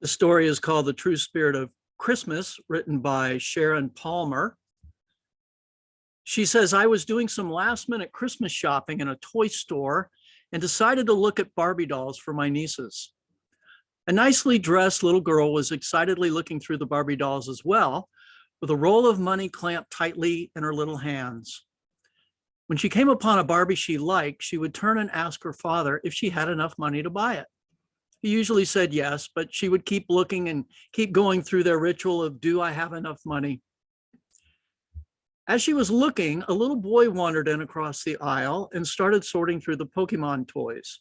The story is called The True Spirit of Christmas, written by Sharon Palmer. She says, I was doing some last minute Christmas shopping in a toy store and decided to look at Barbie dolls for my nieces. A nicely dressed little girl was excitedly looking through the Barbie dolls as well, with a roll of money clamped tightly in her little hands. When she came upon a Barbie she liked, she would turn and ask her father if she had enough money to buy it. He usually said yes, but she would keep looking and keep going through their ritual of, do I have enough money? As she was looking, a little boy wandered in across the aisle and started sorting through the Pokemon toys.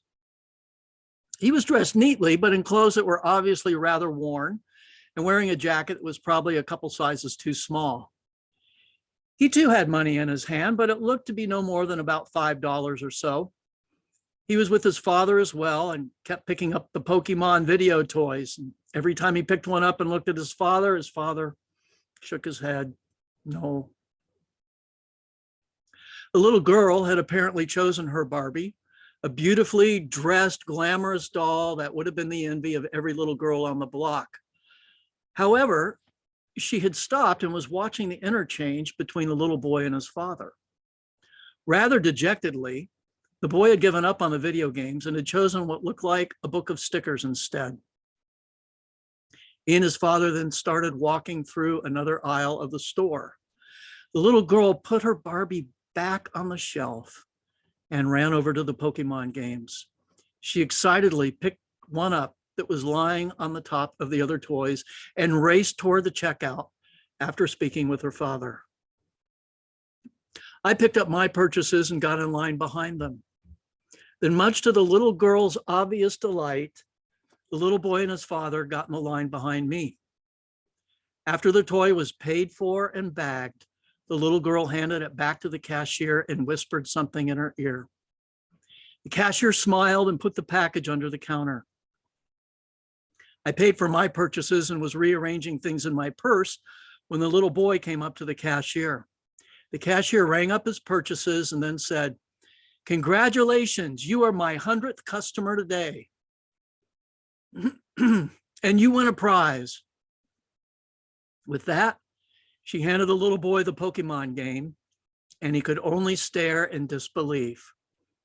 He was dressed neatly, but in clothes that were obviously rather worn and wearing a jacket that was probably a couple sizes too small. He too had money in his hand, but it looked to be no more than about $5 or so. He was with his father as well and kept picking up the Pokemon video toys. And every time he picked one up and looked at his father shook his head. No. The little girl had apparently chosen her Barbie, a beautifully dressed, glamorous doll that would have been the envy of every little girl on the block. However, she had stopped and was watching the interchange between the little boy and his father. Rather dejectedly, the boy had given up on the video games and had chosen what looked like a book of stickers instead. He and his father then started walking through another aisle of the store. The little girl put her Barbie back on the shelf and ran over to the Pokemon games. She excitedly picked one up that was lying on the top of the other toys and raced toward the checkout after speaking with her father. I picked up my purchases and got in line behind them. Then, much to the little girl's obvious delight, the little boy and his father got in the line behind me. After the toy was paid for and bagged, the little girl handed it back to the cashier and whispered something in her ear. The cashier smiled and put the package under the counter. I paid for my purchases and was rearranging things in my purse when the little boy came up to the cashier. The cashier rang up his purchases and then said, "Congratulations, you are my 100th customer today. And you win a prize." With that, she handed the little boy the Pokemon game, and he could only stare in disbelief.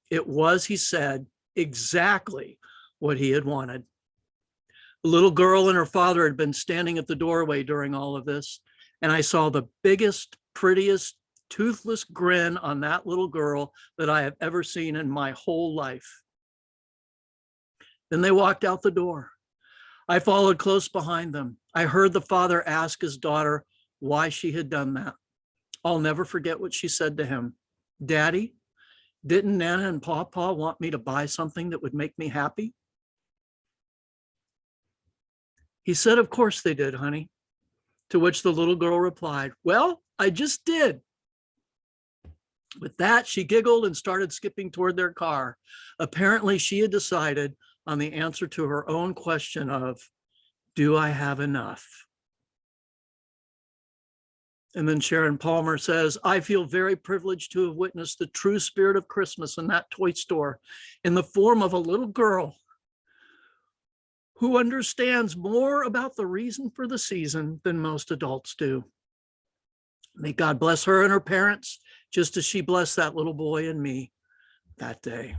It was, he said, exactly what he had wanted. The little girl and her father had been standing at the doorway during all of this, and I saw the biggest, prettiest, toothless grin on that little girl that I have ever seen in my whole life. Then they walked out the door. I followed close behind them. I heard the father ask his daughter why she had done that. I'll never forget what she said to him. "Daddy, didn't Nana and Pawpaw want me to buy something that would make me happy?" He said, "Of course they did, honey." To which the little girl replied, "Well, I just did." With that, she giggled and started skipping toward their car. Apparently, she had decided on the answer to her own question of, do I have enough? And then Sharon Palmer says, I feel very privileged to have witnessed the true spirit of Christmas in that toy store in the form of a little girl who understands more about the reason for the season than most adults do. May God bless her and her parents, just as she blessed that little boy and me that day.